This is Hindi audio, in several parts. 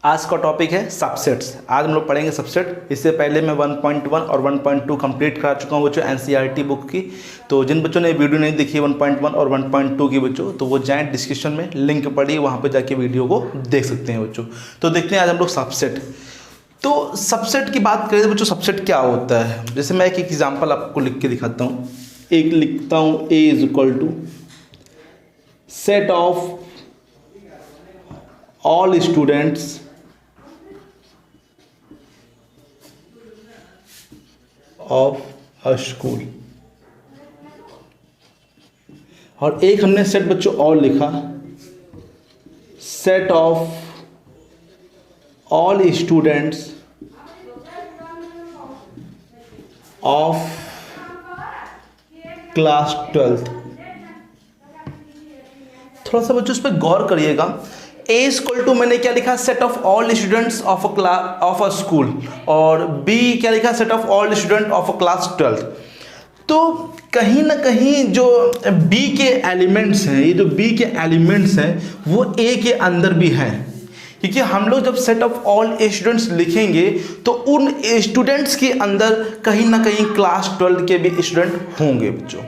आज का टॉपिक है सबसेट्स। आज हम लोग पढ़ेंगे सबसेट। इससे पहले मैं 1.1 और 1.2 कंप्लीट कर चुका हूँ बच्चों एनसीईआरटी बुक की। तो जिन बच्चों ने वीडियो नहीं देखी 1.1 और 1.2 की बच्चों, तो वो जाएँ डिस्क्रिप्शन में लिंक पढ़िए, वहाँ पर जाके वीडियो को देख सकते हैं बच्चों। तो देखते हैं आज हम लोग सबसेट। तो सबसेट की बात करें तो बच्चों सबसेट क्या होता है, जैसे मैं एक एग्जाम्पल आपको लिख के दिखाता हूँ। एक लिखता हूँ A is equal to set of all students of a school, और एक हमने सेट बच्चों और लिखा, set of all students of class 12th। थोड़ा सा बच्चों इस पर गौर करिएगा। ए इक्वल टू मैंने क्या लिखा, set of all students of a class of a school, और बी क्या लिखा, set of all student of a class 12th। तो कहीं ना कहीं जो बी के एलिमेंट्स हैं, ये जो बी के एलिमेंट्स हैं वो ए के अंदर भी हैं, क्योंकि हम लोग जब सेट ऑफ ऑल स्टूडेंट्स लिखेंगे तो उन स्टूडेंट्स के अंदर कहीं ना कहीं क्लास 12 के भी स्टूडेंट होंगे बच्चों।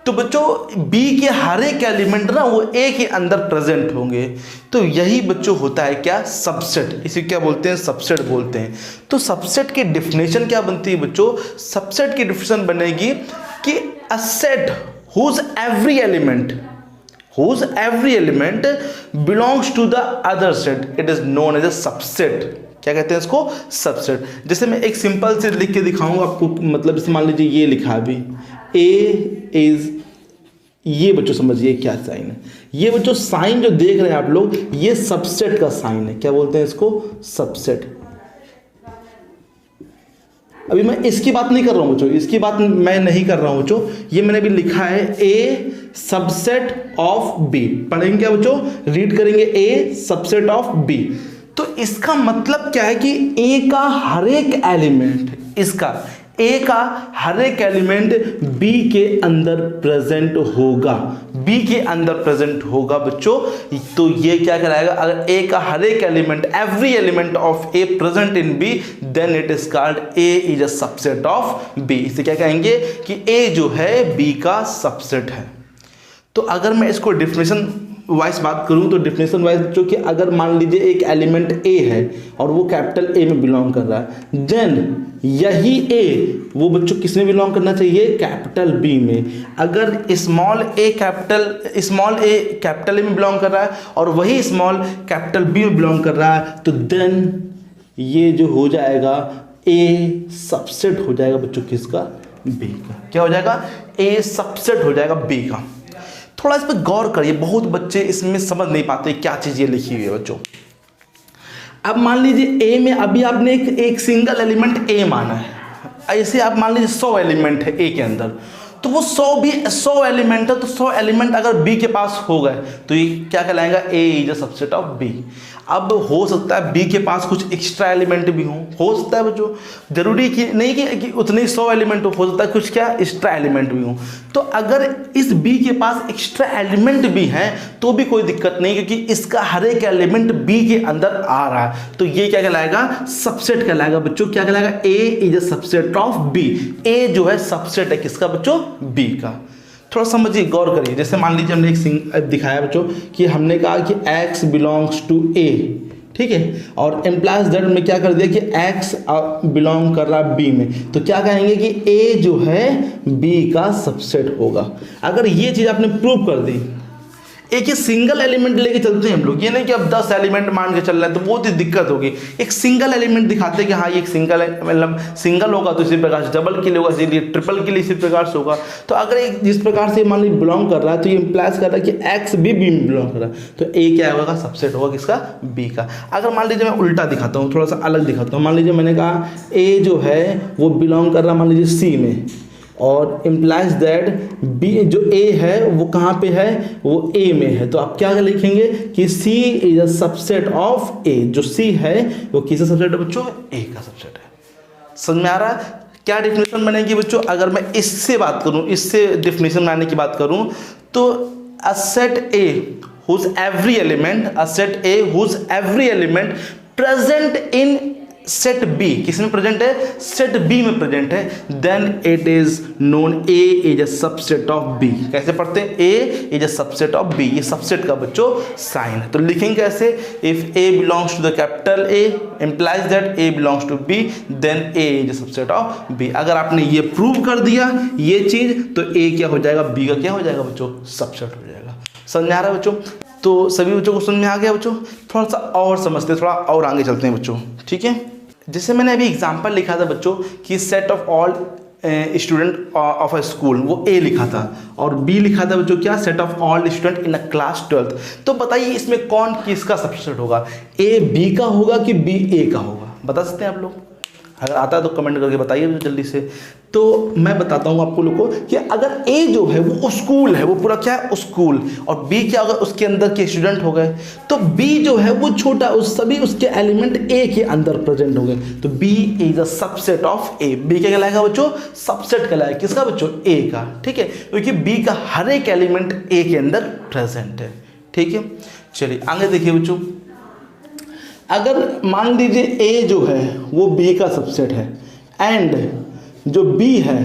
तो बच्चों बी के हर एक एलिमेंट ना वो ए के अंदर प्रेजेंट होंगे। तो यही बच्चों होता है क्या, सबसेट। इसे क्या बोलते हैं, सबसेट बोलते हैं। तो सबसेट की डेफिनेशन क्या बनती है बच्चों, सबसेट की डेफिनेशन बनेगी कि a set whose every element belongs to the other set, it is known as a subset. क्या कहते हैं इसको, सबसेट। जैसे मैं एक सिंपल से लिख के दिखाऊंगा आपको, मतलब जैसे मान लीजिए ये लिखा है अभी ए इज, ये बच्चों समझिए क्या साइन है। ये बच्चों साइन जो देख रहे हैं आप लोग, ये सबसेट का साइन है। क्या बोलते हैं इसको, सबसेट। अभी मैं इसकी बात नहीं कर रहा हूं बच्चों, इसकी बात मैं नहीं कर रहा हूं बच्चों। ये मैंने अभी लिखा है ए सबसेट ऑफ बी। पढ़ेंगे क्या बच्चों, रीड करेंगे ए सबसेट ऑफ बी। तो इसका मतलब क्या है कि ए का हर एक एलिमेंट, इसका ए का हर एक एलिमेंट बी के अंदर प्रेजेंट होगा, बी के अंदर प्रेजेंट होगा बच्चों। तो ये क्या कहलाएगा, अगर ए का हर एक element, every element of A present in B, then it is called A is a subset of B. इसे क्या कहेंगे कि ए जो है बी का सबसेट है। तो अगर मैं इसको डेफिनेशन वाइज बात करूं तो डेफिनेशन वाइज जो कि अगर मान लीजिए एक एलिमेंट ए है और वो कैपिटल ए में बिलोंग कर रहा है, देन यही ए वो बच्चों किस में बिलोंग करना चाहिए, कैपिटल बी में। अगर स्मॉल ए कैपिटल ए में बिलोंग कर रहा है और वही स्मॉल कैपिटल बी में बिलोंग कर रहा है, तो देन ये जो हो जाएगा ए सबसेट हो जाएगा बच्चों किसका, बी का। क्या हो जाएगा, ए सबसेट हो जाएगा बी का। थोड़ा इस पर गौर करिए, बहुत बच्चे इसमें समझ नहीं पाते क्या चीज़ ये लिखी हुई है बच्चों। अब मान लीजिए ए में अभी आपने एक सिंगल एलिमेंट ए माना है, ऐसे आप मान लीजिए 100 एलिमेंट है ए के अंदर, तो वो 100 एलिमेंट है, तो 100 एलिमेंट अगर बी के पास हो गए तो ये क्या कहलाएगा, A is a subset of B. अब हो सकता है बी के पास कुछ एक्स्ट्रा एलिमेंट भी हो सकता है बच्चों, जरूरी कि नहीं कि उतने 100 एलिमेंट हो सकता है कुछ क्या एक्स्ट्रा एलिमेंट भी हो। तो अगर इस बी के पास एक्स्ट्रा एलिमेंट भी हैं तो भी कोई दिक्कत नहीं, क्योंकि इसका हर एक एलिमेंट बी के अंदर आ रहा है। तो ये क्या कहलाएगा, सबसेट कहलाएगा बच्चों। क्या कहलाएगा, A is a subset of B. A जो है सबसेट है किसका बच्चों, बी का। थोड़ा समझिए, गौर करिए। जैसे मान लीजिए हमने एक दिखाया बच्चों कि हमने कहा कि x बिलोंग्स टू a, ठीक है, और एम्प्लाइज दैट में क्या कर दिया कि x बिलोंग कर रहा है b में, तो क्या कहेंगे कि a जो है b का सबसेट होगा। अगर ये चीज़ आपने प्रूव कर दी, एक ही सिंगल एलिमेंट लेके चलते हैं हम लोग, ये नहीं कि अब 10 एलिमेंट मान के चल रहे हैं तो बहुत ही दिक्कत होगी। एक सिंगल एलिमेंट दिखाते हैं कि हाँ ये एक सिंगल है, मतलब सिंगल होगा तो इसी प्रकार से, डबल के लिए होगा इसीलिए, ट्रिपल के लिए इसी प्रकार से होगा। तो अगर एक जिस प्रकार से मान लीजिए बिलोंग कर रहा है तो ये इंप्लाइज कर रहा है कि एक्स भी बी में बिलोंग कर रहा है, तो ए क्या होगा, सबसेट होगा किसका, बी का। अगर मान लीजिए मैं उल्टा दिखाता हूँ, थोड़ा सा अलग दिखाता हूँ। मान लीजिए मैंने कहा ए जो है वो बिलोंग कर रहा है मान लीजिए सी में, और इम्प्लाइज दैट बी जो ए है वो कहाँ पे है, वो ए में है। तो आप क्या लिखेंगे कि सी इज अ सबसेट ऑफ ए। जो सी है वो किसका सबसेट है बच्चों, ए का सबसेट है। समझ में आ रहा है क्या डेफिनेशन बनेगी बच्चों। अगर मैं इससे बात करूं, इससे डेफिनेशन बनाने की बात करूं, तो a set A whose every element, a set A whose every element present in set B, किस में प्रेजेंट है? सेट बी में प्रेजेंट है, then it is known A is a subset of B. कैसे पढ़ते हैं? A is a subset of B. ये सबसेट का बच्चों साइन है, तो लिखेंगे कैसे? If A belongs to the capital A implies that A belongs to B, then A is a subset of B. अगर आपने ये प्रूव कर दिया ये चीज, तो ए क्या हो जाएगा? बी का क्या हो जाएगा बच्चों? सबसेट हो जाएगा। समझ आ रहा है बच्चों? तो सभी बच्चों को समझ में आ गया बच्चों? थोड़ा सा और समझते, थोड़ा और आगे चलते हैं बच्चों, ठीक है? जैसे मैंने अभी एग्जांपल लिखा था बच्चों कि set of all student of a school, वो ए लिखा था, और बी लिखा था बच्चों क्या? Set of all student in a class 12th। तो बताइए इसमें कौन किसका सबसेट होगा? ए बी का होगा कि बी ए का होगा? बता सकते हैं आप लोग? अगर आता है तो कमेंट करके बताइए जल्दी से। तो मैं बताता हूँ आपको लोगों को कि अगर ए जो है वो स्कूल है, वो पूरा क्या है? स्कूल, और बी क्या होगा? उसके अंदर के स्टूडेंट हो गए, तो बी जो है वो छोटा, उस सभी उसके एलिमेंट ए के अंदर प्रेजेंट हो गए, तो B is a subset of A. B क्या कहलाएगा बच्चों? सबसेट कहलाएगा। किसका बच्चों? ए का, ठीक है? क्योंकि बी का हर एक एलिमेंट ए के अंदर प्रेजेंट है, ठीक है? चलिए आगे देखिए बच्चों, अगर मान लीजिए ए जो है वो बी का सबसेट है एंड जो बी है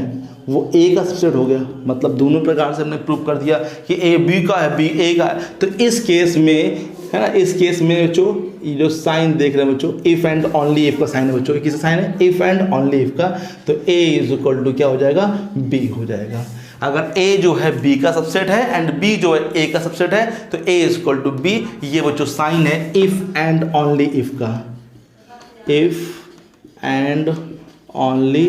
वो ए का सबसेट हो गया, मतलब दोनों प्रकार से हमने प्रूव कर दिया कि ए बी का है, बी ए का है। तो इस केस में है ना, इस केस में बच्चों ये जो साइन देख रहे हैं बच्चों, इफ एंड ओनली इफ का साइन है बच्चों। किसका साइन है? इफ एंड ओनली इफ का। तो ए इज इक्वल टू क्या हो जाएगा? बी हो जाएगा। अगर ए जो है बी का सबसेट है एंड बी जो है ए का सबसेट है, तो ए इज इक्वल टू बी। ये बच्चों साइन है इफ एंड ओनली इफ का, इफ एंड ओनली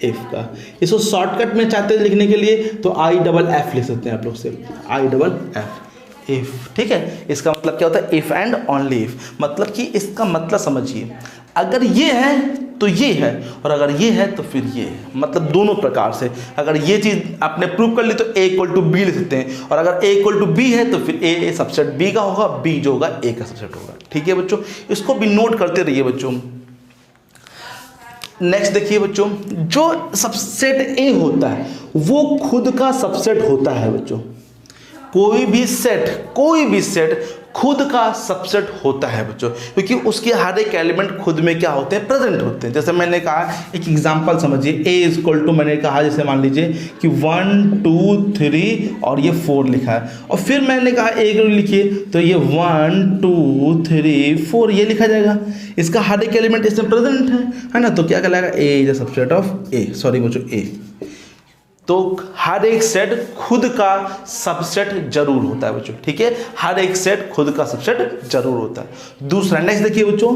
इफ का। इसको शॉर्टकट में चाहते हैं लिखने के लिए तो आई डबल एफ लिख सकते हैं आप लोग, सिर्फ आई डबल एफ, इफ, ठीक है? इसका मतलब क्या होता है? If and only if. मतलब कि इसका मतलब समझिए, अगर ये है तो ये है, और अगर ये है तो फिर ये है, मतलब दोनों प्रकार से। अगर ये चीज़ आपने प्रूव कर ली तो ए इक्वल टू बी लिख सकते हैं, और अगर ए इक्वल टू बी है तो फिर ए सबसेट बी का होगा, बी जो होगा ए का सबसेट होगा, ठीक है बच्चों? इसको भी नोट करते रहिए बच्चों। नेक्स्ट देखिए बच्चों, जो सबसेट ए होता है वो खुद का सबसेट होता है बच्चों। कोई भी सेट खुद का सबसेट होता है बच्चों, क्योंकि उसके हर एक एलिमेंट खुद में क्या होते हैं? प्रेजेंट होते हैं। जैसे मैंने कहा, एक एग्जांपल समझिए, ए इज इक्वल टू, मैंने कहा जैसे मान लीजिए कि 1 2 3 और ये 4 लिखा है, और फिर मैंने कहा एक लिखिए, तो ये 1 2 3 4 ये लिखा जाएगा। इसका हर एक एलिमेंट इसमें प्रेजेंट है ना? तो क्या कहलाएगा? A is a subset of A, sorry बच्चों ए। तो हर एक सेट खुद का सबसेट जरूर होता है बच्चों, ठीक है? हर एक सेट खुद का सबसेट जरूर होता है। दूसरा नेक्स्ट देखिए बच्चों,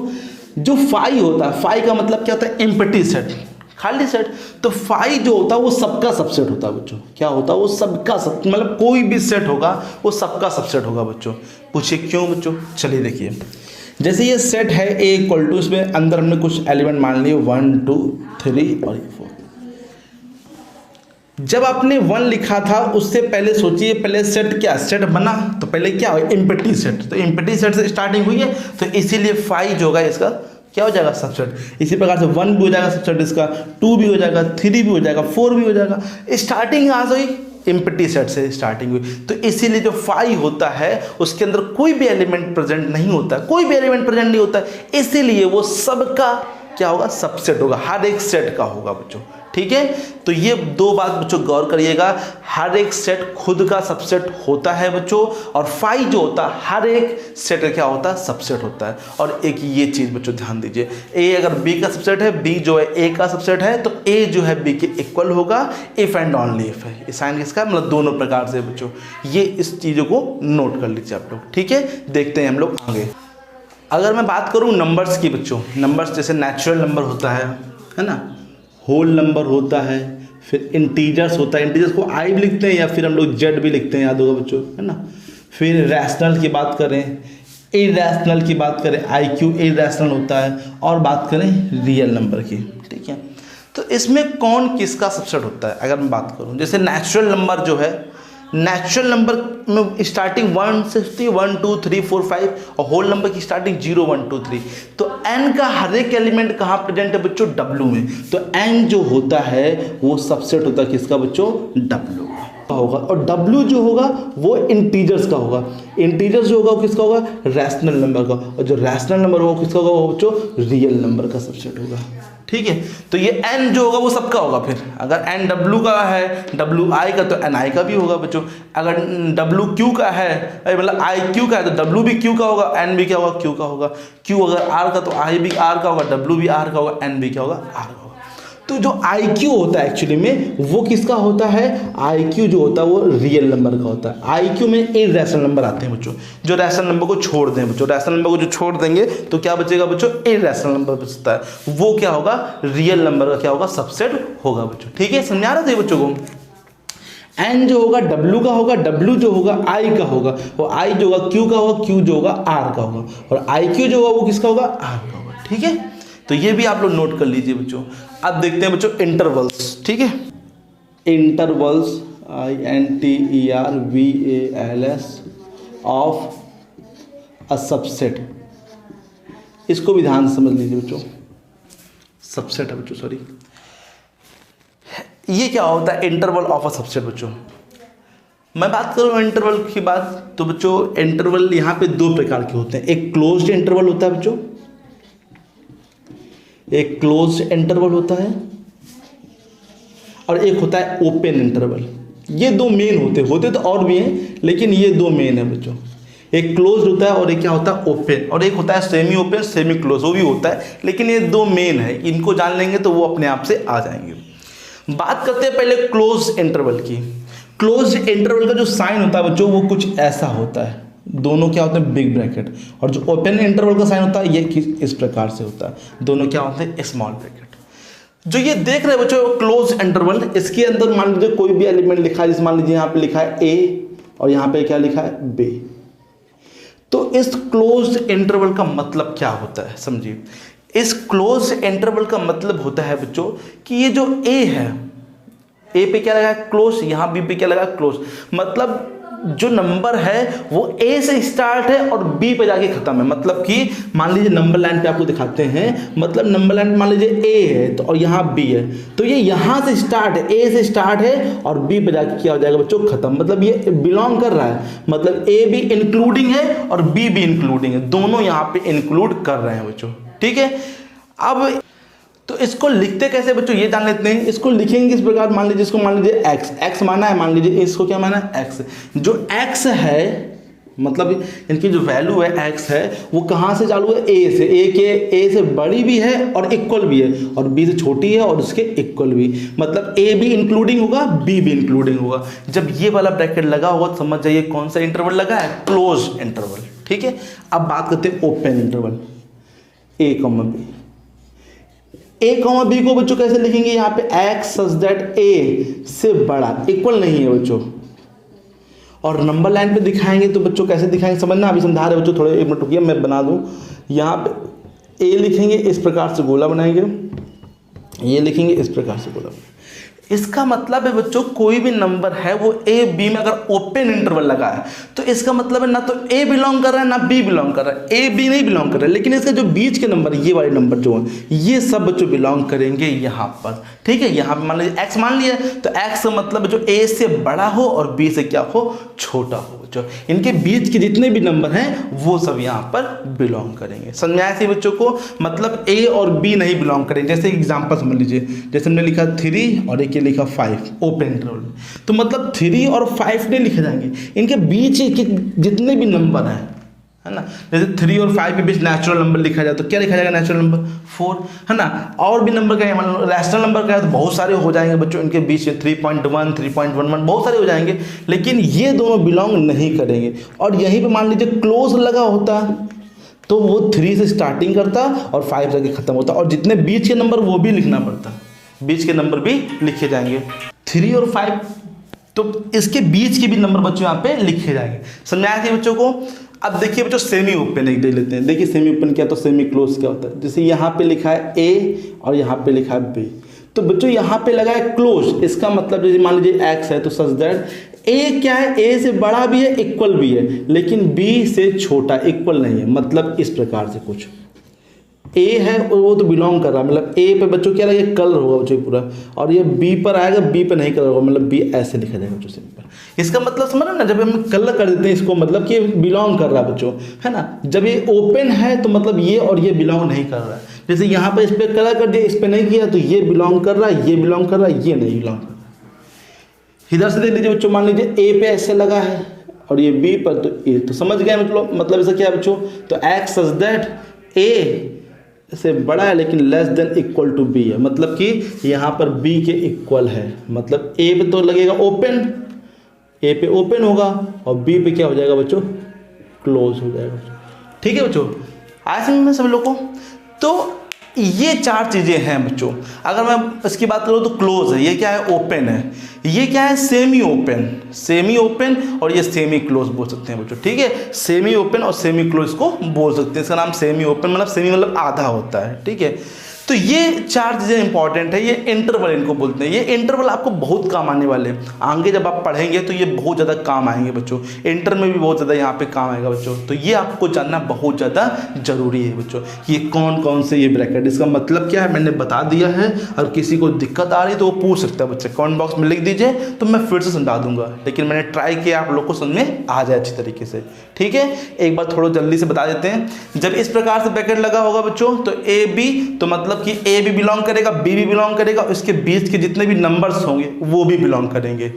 जो फाई होता है, फाई का मतलब क्या होता है? एम्प्टी सेट, खाली सेट। तो फाई जो होता है वो सबका सबसेट होता है बच्चों। क्या होता है? वो सबका सब, मतलब कोई भी सेट होगा वो सबका सबसेट होगा बच्चों। पूछिए क्यों बच्चों? चलिए देखिए, जैसे ये सेट है ए इक्वल टू, इसमें अंदर हमने कुछ एलिमेंट मान लिए 1 2 3 और 4। जब आपने 1 लिखा था उससे पहले सोचिए, पहले सेट क्या सेट बना? तो पहले क्या हो? Empty set. तो एम्प्टी सेट से स्टार्टिंग हुई है, तो इसीलिए 5 जो होगा इसका क्या हो जाएगा? सबसेट। इसी प्रकार से 1 भी हो जाएगा सबसेट इसका, 2 भी हो जाएगा, 3 भी हो जाएगा, 4 भी हो जाएगा। स्टार्टिंग यहाँ से हुई, एम्प्टी सेट से स्टार्टिंग हुई, तो इसीलिए जो 5 होता है उसके अंदर कोई भी एलिमेंट प्रेजेंट नहीं होता, कोई भी एलिमेंट प्रेजेंट नहीं होता, इसीलिए वो सबका क्या होगा? सबसेट होगा, हर एक सेट का होगा बच्चों, ठीक है? तो ये दो बात बच्चों गौर करिएगा, हर एक सेट खुद का सबसेट होता है बच्चों, और 5 जो होता है हर एक सेट का क्या होता है? सबसेट होता है। और एक ये चीज़ बच्चों ध्यान दीजिए, ए अगर बी का सबसेट है, बी जो है ए का सबसेट है, तो ए जो है बी के इक्वल होगा इफ एंड ओनली इफ है। इस साइन किसका? मतलब दोनों प्रकार से बच्चों। ये इस चीज़ों को नोट कर लीजिए आप लोग, ठीक है? देखते हैं हम लोग आगे। अगर मैं बात करूँ नंबर्स की बच्चों, नंबर्स जैसे नेचुरल नंबर होता है ना, होल नंबर होता है, फिर इंटीजर्स होता है, इंटीजर्स को आई भी लिखते हैं या फिर हम लोग जेड भी लिखते हैं, याद होगा बच्चों, है ना? फिर रैशनल की बात करें, इरैशनल की बात करें, IQ इरैशनल होता है, और बात करें रियल नंबर की, ठीक है? तो इसमें कौन किसका सबसेट होता है? अगर मैं बात करूं, जैसे नेचुरल नंबर जो है, नेचुरल नंबर में स्टार्टिंग 1 से 1 2 3 4 5, और होल नंबर की स्टार्टिंग 0 1 2 3। तो n का हर एक एलिमेंट कहाँ प्रेजेंट है बच्चों? W में। तो n जो होता है वो सबसेट होता है किसका बच्चों? W का। होगा, और W जो होगा वो इंटीजर्स का होगा। इंटीजर्स जो होगा वो किसका होगा, रैशनल नंबर का, और जो रैशनल नंबर होगा किसका होगा, वो बच्चों रियल नंबर का सबसेट होगा। ठीक है, तो ये n जो होगा वो सबका होगा। फिर अगर n W का है, WI का, तो NI का भी होगा बच्चों। अगर WQ का है, मतलब IQ का है, तो W भी Q का होगा, N भी क्या होगा, Q का होगा। Q अगर R का, तो I भी R का होगा, W भी R का होगा, N भी क्या होगा, R का होगा। तो जो IQ होता है एक्चुअली में वो किसका होता है, IQ जो होता है वो रियल नंबर का होता है। IQ में इरैशनल नंबर आते हैं बच्चों, जो रैशनल नंबर को छोड़ दें बच्चों, रैशनल नंबर को जो छोड़ देंगे तो क्या बचेगा बच्चों, इरैशनल नंबर बचता है, वो क्या होगा, रियल नंबर का क्या होगा, सबसेट होगा बच्चों। ठीक है, समझा रहे थे बच्चों को। N जो होगा W का होगा, W जो होगा I का होगा, और I जो होगा Q का होगा, Q जो होगा R का होगा, और IQ जो होगा वो किसका होगा, R का होगा। ठीक है, तो ये भी आप लोग नोट कर लीजिए बच्चों। अब देखते हैं बच्चों इंटरवल्स। ठीक है, intervals INTERVALS of a subset, इसको भी ध्यान से समझ लीजिए बच्चों। सबसेट है बच्चों, सॉरी, ये क्या होता है, इंटरवल ऑफ अ सबसेट बच्चों। मैं बात करूँ इंटरवल की बात, तो बच्चों इंटरवल यहाँ पे दो प्रकार के होते हैं। एक क्लोज्ड इंटरवल होता है बच्चों, एक क्लोज्ड इंटरवल होता है, और एक होता है ओपन इंटरवल। ये दो मेन होते तो और भी हैं, लेकिन ये दो मेन है बच्चों। एक क्लोज्ड होता है और एक क्या होता है, ओपन, और एक होता है सेमी ओपन, सेमी क्लोज, वो भी होता है, लेकिन ये दो मेन है। इनको जान लेंगे तो वो अपने आप से आ जाएंगे। बात करते हैं पहले क्लोज्ड इंटरवल की। क्लोज्ड इंटरवल का जो साइन होता है बच्चों वो कुछ ऐसा होता है, दोनों क्या होते हैं, बिग ब्रैकेट, और जो ओपन इंटरवल का साइन होता है ये इस प्रकार से होता है, दोनों क्या होते हैं, स्मॉल ब्रैकेट। जो ये देख रहे हैं बच्चों क्लोज इंटरवल, इसके अंदर मान लीजिए कोई भी एलिमेंट लिखा है, जैसे मान लीजिए यहाँ पे लिखा है A और यहाँ पे क्या लिखा है B, तो इस क्लोज इंटरवल का मतलब क्या होता है, समझिए। इस क्लोज इंटरवल का मतलब होता है बच्चों कि ये जो A है, A पे क्या लगा है, क्लोज, यहाँ B पे क्या लगा, क्लोज, मतलब जो नंबर है वो A से स्टार्ट है और B पे जाके खत्म है। मतलब कि मान लीजिए नंबर लाइन पे आपको दिखाते हैं, मतलब नंबर लाइन मान लीजिए A है तो और यहाँ B है, तो ये यहाँ से स्टार्ट है, A से स्टार्ट है और B पे जाके क्या हो जाएगा बच्चों, खत्म। मतलब ये बिलोंग कर रहा है, मतलब A भी इंक्लूडिंग है और B भी इंक्लूडिंग है, दोनों यहाँ पे इंक्लूड कर रहे हैं बच्चों। ठीक है, अब तो इसको लिखते कैसे बच्चों ये जान लेते हैं। इसको लिखेंगे इस प्रकार, मान लीजिए इसको मान लीजिए x माना है, मान लीजिए इसको क्या माना है, x। जो x है मतलब इनकी जो वैल्यू है x है वो कहाँ से चालू है, a से। a से बड़ी भी है और इक्वल भी है, और b से छोटी है और उसके इक्वल भी, मतलब a भी इंक्लूडिंग होगा, b भी इंक्लूडिंग होगा। जब ये वाला ब्रैकेट लगा होगा तो समझ जाइए कौन सा इंटरवल लगा है, क्लोज इंटरवल। ठीक है, अब बात करते हैं open interval, a, b। A, B को बच्चों कैसे लिखेंगे, यहाँ पे x सच दैट A से बड़ा, इक्वल नहीं है बच्चों, और नंबर लाइन पे दिखाएंगे तो बच्चों कैसे दिखाएंगे, समझना, अभी समझा रहे बच्चों, थोड़े एक मिनट रुकिए मैं बना दूँ। यहाँ पे A लिखेंगे, इस प्रकार से गोला बनाएंगे, ये लिखेंगे इस प्रकार से गोला। इसका मतलब है बच्चों कोई भी नंबर है वो A B में अगर ओपन इंटरवल लगा है तो इसका मतलब है ना तो A बिलोंग कर रहा है ना B बिलोंग कर रहा है, A B नहीं बिलोंग कर रहा है, लेकिन इसका जो बीच के नंबर, ये वाले नंबर जो हैं ये सब बच्चों बिलोंग करेंगे यहाँ पर। ठीक है, यहाँ पे मान लीजिए x मान लिया, तो x का मतलब जो A से बड़ा हो और B से क्या हो, छोटा हो बच्चों। इनके बीच के जितने भी नंबर हैं वो सब यहाँ पर बिलोंग करेंगे। समझ में आया से बच्चों को, मतलब A और B नहीं बिलोंग करेंगे। जैसे एग्जाम्पल समझ लीजिए, जैसे हमने लिखा 3 और एक लिखा 5 ओपन इंटरवल में, तो मतलब 3 और 5 नहीं लिखे जाएंगे, इनके बीच के जितने भी नंबर हैं, है ना, जैसे 3 और 5 के बीच नेचुरल नंबर लिखा जाए तो क्या लिखा जाएगा, नेचुरल नंबर 4, है ना। और भी नंबर का है, मान लो रैशनल नंबर का है तो बहुत सारे हो जाएंगे बच्चों, इनके बीच 3.1 3.11 बहुत सारे हो जाएंगे, लेकिन ये दोनों बिलोंग नहीं करेंगे। और यहीं पे मान लीजिए क्लोज लगा होता तो वो 3 से स्टार्टिंग करता और 5 जाके खत्म होता, और जितने बीच के नंबर वो भी लिखना पड़ता, बीच के नंबर भी लिखे जाएंगे। 3 और 5 तो इसके बीच के भी नंबर बच्चों यहाँ पे लिखे जाएंगे। समझाया थी बच्चों को। अब देखिए बच्चों सेमी ओपन एक देख लेते हैं। देखिए सेमी ओपन क्या तो सेमी क्लोज क्या होता है। जैसे यहाँ पे लिखा है A और यहाँ पे लिखा है B, तो बच्चों यहाँ पे लगा है क्लोज, इसका मतलब जैसे मान लीजिए x है तो सच दैट A क्या है, A से बड़ा भी है इक्वल भी है, लेकिन B से छोटा इक्वल नहीं है, मतलब इस प्रकार से कुछ ए है और वो तो बिलोंग कर रहा है, मतलब ए पे बच्चों क्या लगेगा, कलर होगा बच्चों पूरा, और ये बी पर आएगा, बी पे नहीं कलर होगा, मतलब बी ऐसे लिखा जाएगा बच्चों सिंपल। इसका मतलब समझ ना, जब हम कलर कर देते हैं इसको, मतलब कि बिलोंग कर रहा है बच्चों, है ना। जब ये ओपन है तो मतलब ये और ये बिलोंग नहीं कर रहा है। जैसे यहाँ पर इस पर कलर कर दिया, इस पर नहीं किया, तो ये बिलोंग कर रहा है, ये बिलोंग कर रहा है, ये नहीं बिलोंग कर रहा है। इधर से देख लीजिए बच्चों, मान लीजिए ए पे ऐसे लगा है और ये बी पर, तो ए, तो समझ गए मतलब इसका क्या है बच्चों, तो एक्ट सच दैट ए से बड़ा है लेकिन less than equal to B है, मतलब कि यहाँ पर बी के इक्वल है, मतलब ए पे तो लगेगा ओपन, ए पे ओपन होगा और बी पे क्या हो जाएगा बच्चों, क्लोज हो जाएगा। ठीक है बच्चों, आए समझ में सब लोगों को। तो ये चार चीज़ें हैं बच्चों। अगर मैं इसकी बात करूँ तो क्लोज है, ये क्या है, ओपन है, ये क्या है, सेमी ओपन, सेमी ओपन, और ये सेमी क्लोज बोल सकते हैं बच्चों। ठीक है, सेमी ओपन और सेमी क्लोज को बोल सकते हैं। इसका नाम सेमी ओपन, मतलब सेमी मतलब आधा होता है। ठीक है, तो ये चार चीज़ें इंपॉर्टेंट है। ये इंटरवल इनको बोलते हैं। ये इंटरवल आपको बहुत काम आने वाले हैं, आगे जब आप पढ़ेंगे तो ये बहुत ज़्यादा काम आएंगे बच्चों। इंटर में भी बहुत ज़्यादा यहाँ पे काम आएगा बच्चों। तो ये आपको जानना बहुत ज़्यादा जरूरी है बच्चों, कि ये कौन कौन से ये ब्रैकेट, इसका मतलब क्या है मैंने बता दिया है। और किसी को दिक्कत आ रही है तो वो पूछ सकता है बच्चे, कमेंट बॉक्स में लिख दीजिए तो मैं फिर से समझा दूंगा। लेकिन मैंने ट्राई किया आप लोग को समझ में आ जाए अच्छी तरीके से। ठीक है, एक बार थोड़ा जल्दी से बता देते हैं। जब इस प्रकार से ब्रैकेट लगा होगा बच्चों, तो ए बी, तो मतलब कि ए भी बिलोंग करेगा, बी भी बिलोंग करेगा, उसके बीच के जितने भी नंबर्स होंगे वो भी बिलोंग करेंगे।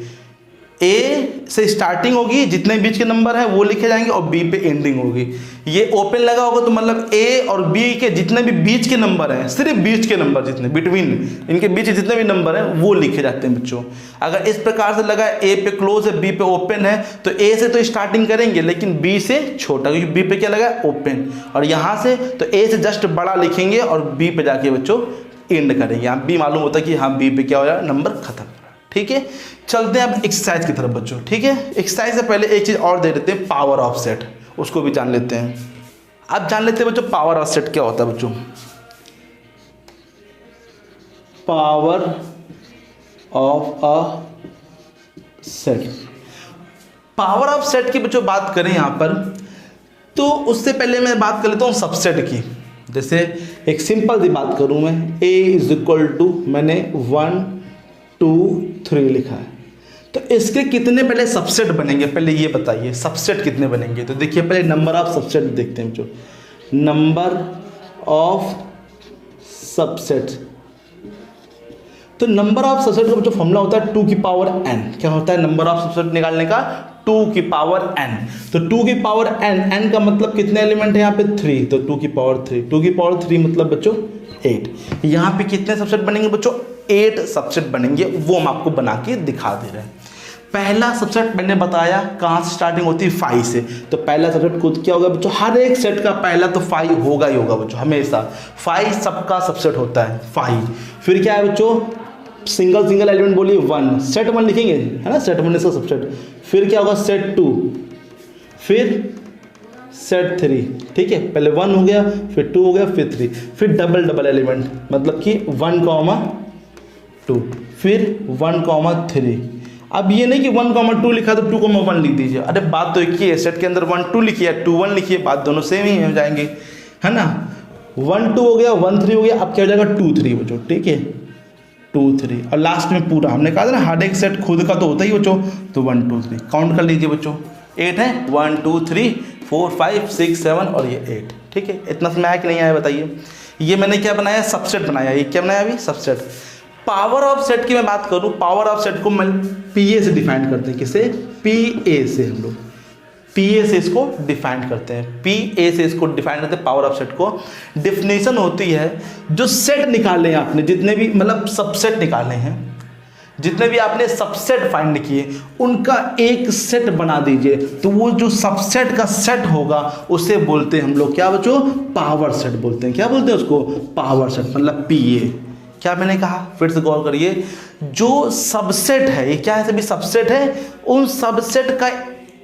ए से स्टार्टिंग होगी, जितने बीच के नंबर हैं वो लिखे जाएंगे, और बी पे एंडिंग होगी। ये ओपन लगा होगा तो मतलब ए और बी के जितने भी बीच के नंबर हैं, सिर्फ बीच के नंबर जितने बिटवीन इनके बीच जितने भी नंबर हैं वो लिखे जाते हैं बच्चों। अगर इस प्रकार से लगा ए पे क्लोज है, बी पे ओपन है, तो ए से तो स्टार्टिंग करेंगे लेकिन बी से छोटा, क्योंकि बी पे क्या लगा है, ओपन। और यहाँ से तो ए से जस्ट बड़ा लिखेंगे और बी पे जाके बच्चों एंड करेंगे। यहाँ बी मालूम होता है कि हाँ बी पे क्या हो रहा है, नंबर खत्म। ठीक है, चलते हैं अब एक्सरसाइज की तरफ बच्चों। ठीक है, एक्सरसाइज से पहले एक चीज़ और दे देते हैं, पावर ऑफ सेट, उसको भी जान लेते हैं। अब जान लेते हैं बच्चों पावर ऑफ सेट क्या होता है बच्चों। Power of a set, power of set की बच्चों बात करें यहाँ पर, तो उससे पहले मैं बात कर लेता हूँ सबसेट की। जैसे एक सिंपल सी बात करूँ मैं, a इज इक्वल टू, मैंने 1 2 3 लिखा है, तो इसके कितने पहले सबसेट बनेंगे, पहले ये बताइए सबसेट कितने बनेंगे। तो देखिए पहले नंबर ऑफ सबसेट देखते हैं जो, नंबर ऑफ सबसेट, तो नंबर ऑफ सबसेट का जो फॉर्मूला होता है 2 की पावर n। क्या होता है नंबर ऑफ सबसेट निकालने का, 2 की पावर n। तो 2 की पावर n का मतलब कितने एलिमेंट है यहाँ पे, 3, तो 2 की पावर 3, 2 की पावर 3 मतलब बच्चों 8। यहाँ पे कितने सबसेट बनेंगे बच्चों, 8 सबसेट बनेंगे, वो हम आपको बना के दिखा दे रहे हैं। पहला सबसेट मैंने बताया कहाँ से स्टार्टिंग होती है, 5 से। तो पहला सबसेट खुद क्या होगा बच्चों, हर एक सेट का पहला तो 5 होगा ही होगा बच्चों, हमेशा 5 सबका सबसेट होता है 5। फिर क्या है बच्चों, सिंगल सिंगल एलिमेंट बोलिए 1, सेट 1 लिखेंगे है ना, सेट 1 इसका सबसेट। फिर क्या होगा, सेट 2, फिर सेट 3। ठीक है, पहले 1 हो गया, फिर 2 हो गया, फिर 3, फिर डबल डबल एलिमेंट, मतलब कि 1,2, फिर 1,3। अब ये नहीं कि 1,2 लिखा तो 2,1 लिख दीजिए, अरे बात तो एक ही है, सेट के अंदर 1 2 लिखिए 2 1 लिखिए, बात दोनों सेम ही हो जाएंगे, है ना। 1 2 हो गया, 1 3 हो गया, अब क्या हो जाएगा 2 3 बच्चों। ठीक है, 2 3, और लास्ट में पूरा हमने कहा था ना हर एक सेट खुद का तो होता ही बच्चों, तो 1 2 3 काउंट कर लीजिए बच्चों, 8 है, 1 2 3 4 5 6 7 और ये 8। ठीक है, इतना समझ आया कि नहीं आया बताइए। ये मैंने क्या बनाया, सबसेट बनाया। ये क्या बनाया अभी, सबसेट। पावर ऑफ सेट की मैं बात करूं, पावर ऑफ सेट को मैं पीए से डिफाइन करते हैं, किसे, पीए से, हम लोग पीए से इसको डिफाइन करते हैं, पीए से इसको डिफाइन करते हैं। पावर ऑफ सेट को डिफिनेशन होती है, जो सेट निकाले हैं आपने, जितने भी मतलब सबसेट निकाले हैं, जितने भी आपने सबसेट फाइंड किए उनका एक सेट बना दीजिए, तो वो जो सबसेट का सेट होगा उसे बोलते हैं हम लोग क्या बच्चों, पावर सेट बोलते हैं। क्या बोलते हैं उसको, पावर सेट, मतलब पीए। क्या मैंने कहा, फिर से गौर करिए, जो सबसेट है, ये क्या है, सभी सबसेट है, उन सबसेट का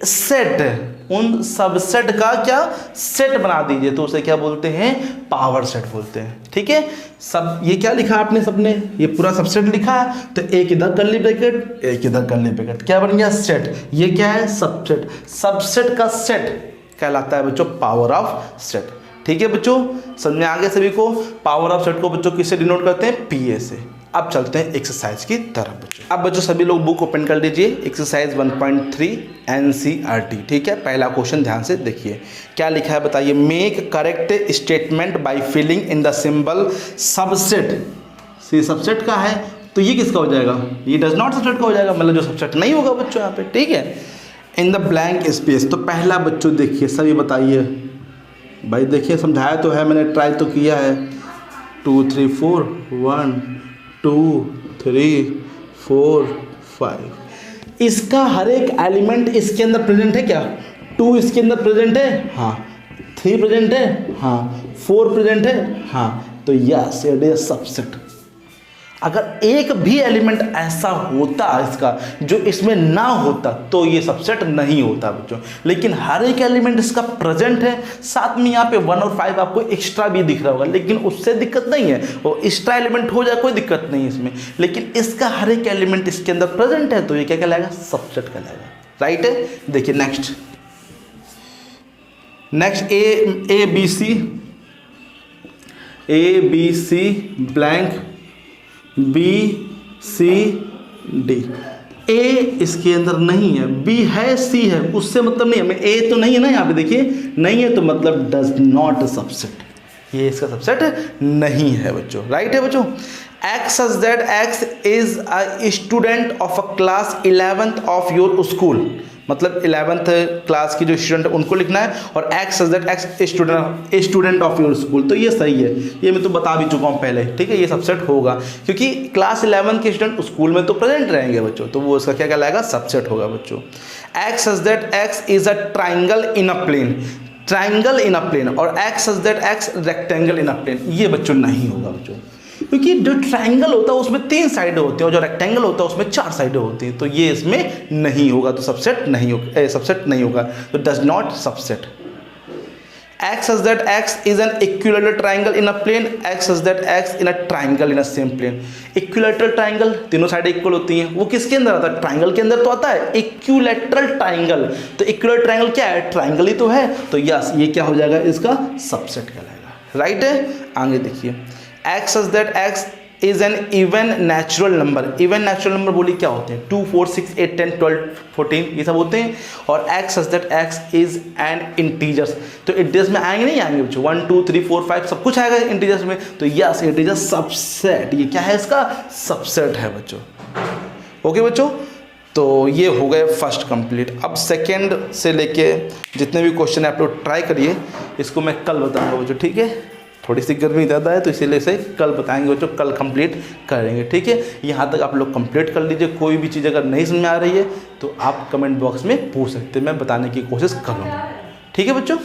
सेट, उन सबसेट का क्या सेट बना दीजिए, तो उसे क्या बोलते हैं, पावर सेट बोलते हैं। ठीक है, सब ये क्या लिखा आपने सबने, ये पूरा सबसेट लिखा है, तो एक इधर कर्ली ब्रैकेट, एक इधर कर्ली ब्रैकेट, क्या बन गया, सेट। ये क्या है, सबसेट। सबसेट का सेट कहलाता है बच्चों पावर ऑफ सेट। ठीक है बच्चों, समझ में आ गया सभी को। पावर ऑफ सेट को बच्चों किससे डिनोट करते हैं, पीए से। अब चलते हैं एक्सरसाइज की तरफ बच्चों। अब बच्चों सभी लोग बुक ओपन कर लीजिए, एक्सरसाइज 1.3 एनसीईआरटी। ठीक है, पहला क्वेश्चन ध्यान से देखिए क्या लिखा है, बताइए। Make correct statement by filling in the symbol subset. C subset का है तो ये किसका हो जाएगा, ये डज नॉट सबसेट का हो जाएगा, मतलब जो सबसेट नहीं होगा बच्चों यहाँ पे। ठीक है, इन द ब्लैंक स्पेस। तो पहला बच्चों देखिए सभी बताइए भाई, देखिए समझाया तो है मैंने, ट्राई तो किया है। 2 3 4 1 2 3 4 5। इसका हर एक एलिमेंट इसके अंदर प्रेजेंट है क्या, 2 इसके अंदर प्रेजेंट है, हाँ। 3 प्रेजेंट है, हाँ। 4 प्रेजेंट है, हाँ। तो यस इट इज सबसेट। अगर एक भी एलिमेंट ऐसा होता इसका जो इसमें ना होता तो ये सबसेट नहीं होता बच्चों, लेकिन हर एक एलिमेंट इसका प्रेजेंट है। साथ में यहाँ पे 1 और 5 आपको एक्स्ट्रा भी दिख रहा होगा, लेकिन उससे दिक्कत नहीं है, वो एक्स्ट्रा एलिमेंट हो जाए कोई दिक्कत नहीं है इसमें, लेकिन इसका हर एक एलिमेंट इसके अंदर प्रेजेंट है तो ये क्या कहलाएगा, सबसेट कहलाएगा। राइट है, देखिए next A B C blank B C D. A इसके अंदर नहीं है, बी है, सी है, उससे मतलब नहीं है। ए तो नहीं है ना यहाँ पे, देखिए नहीं है तो मतलब डज नॉट सबसेट, ये इसका सबसेट नहीं है बच्चों। राइट है बच्चों। X such that X is a student of a class 11th of your school, मतलब 11th क्लास की जो स्टूडेंट है उनको लिखना है, और X such that x student of your school. तो ये सही है, ये मैं तो बता भी चुका हूँ पहले। ठीक है, ये सबसेट होगा क्योंकि क्लास 11 के स्टूडेंट स्कूल में तो प्रेजेंट रहेंगे बच्चों, तो वो उसका क्या कहलाएगा, सबसेट होगा बच्चों। X such that X is a triangle in a plane, triangle in a plane, और X such that X rectangle in a plane, ये बच्चों नहीं होगा बच्चों, क्योंकि जो ट्राइंगल होता है उसमें 3 साइडें होती हैं और जो रेक्टेंगल होता है उसमें 4 साइडें होती हैं, तो ये इसमें नहीं होगा, तो सबसेट नहीं होगा, सबसेट नहीं होगा, तो does not subset. X such that X is an equilateral triangle in a plane, X such that X in a triangle in a same plane. Equilateral triangle, तीनों साइडें इक्वल होती हैं, वो किसके अंदर आता है, ट्राइंगल के अंदर तो आता है, इक्विलैटरल ट्राइंगल। तो इक्विलैटरल ट्राइंगल क्या है, ट्राइंगल ही तो है, तो यस ये क्या हो जाएगा, इसका सबसेट कहलाएगा। राइट है, आगे देखिए। X such that X is N even natural number, even natural number बोली क्या होते हैं, 2 4 6 8 10 12 14 ये सब होते हैं, और X such that X is N integers, तो इंटीजर्स में आएंगे नहीं आएंगे बच्चों, 1 2 3 4 5 सब कुछ आएगा इंटीजर्स में, तो yes it is a subset, ये क्या है, इसका सबसेट है बच्चों। ओके बच्चों, तो ये हो गए फर्स्ट कंप्लीट। अब सेकेंड से लेके जितने भी क्वेश्चन आप लोग ट्राई करिए, इसको मैं कल बताऊंगा बच्चों। ठीक है, थोड़ी सी गर्मी ज़्यादा है तो इसीलिए इसे कल बताएंगे बच्चों, कल कंप्लीट करेंगे। ठीक है, यहाँ तक आप लोग कंप्लीट कर लीजिए। कोई भी चीज़ अगर नहीं समझ में आ रही है तो आप कमेंट बॉक्स में पूछ सकते हैं, मैं बताने की कोशिश करूँगा। ठीक है बच्चों।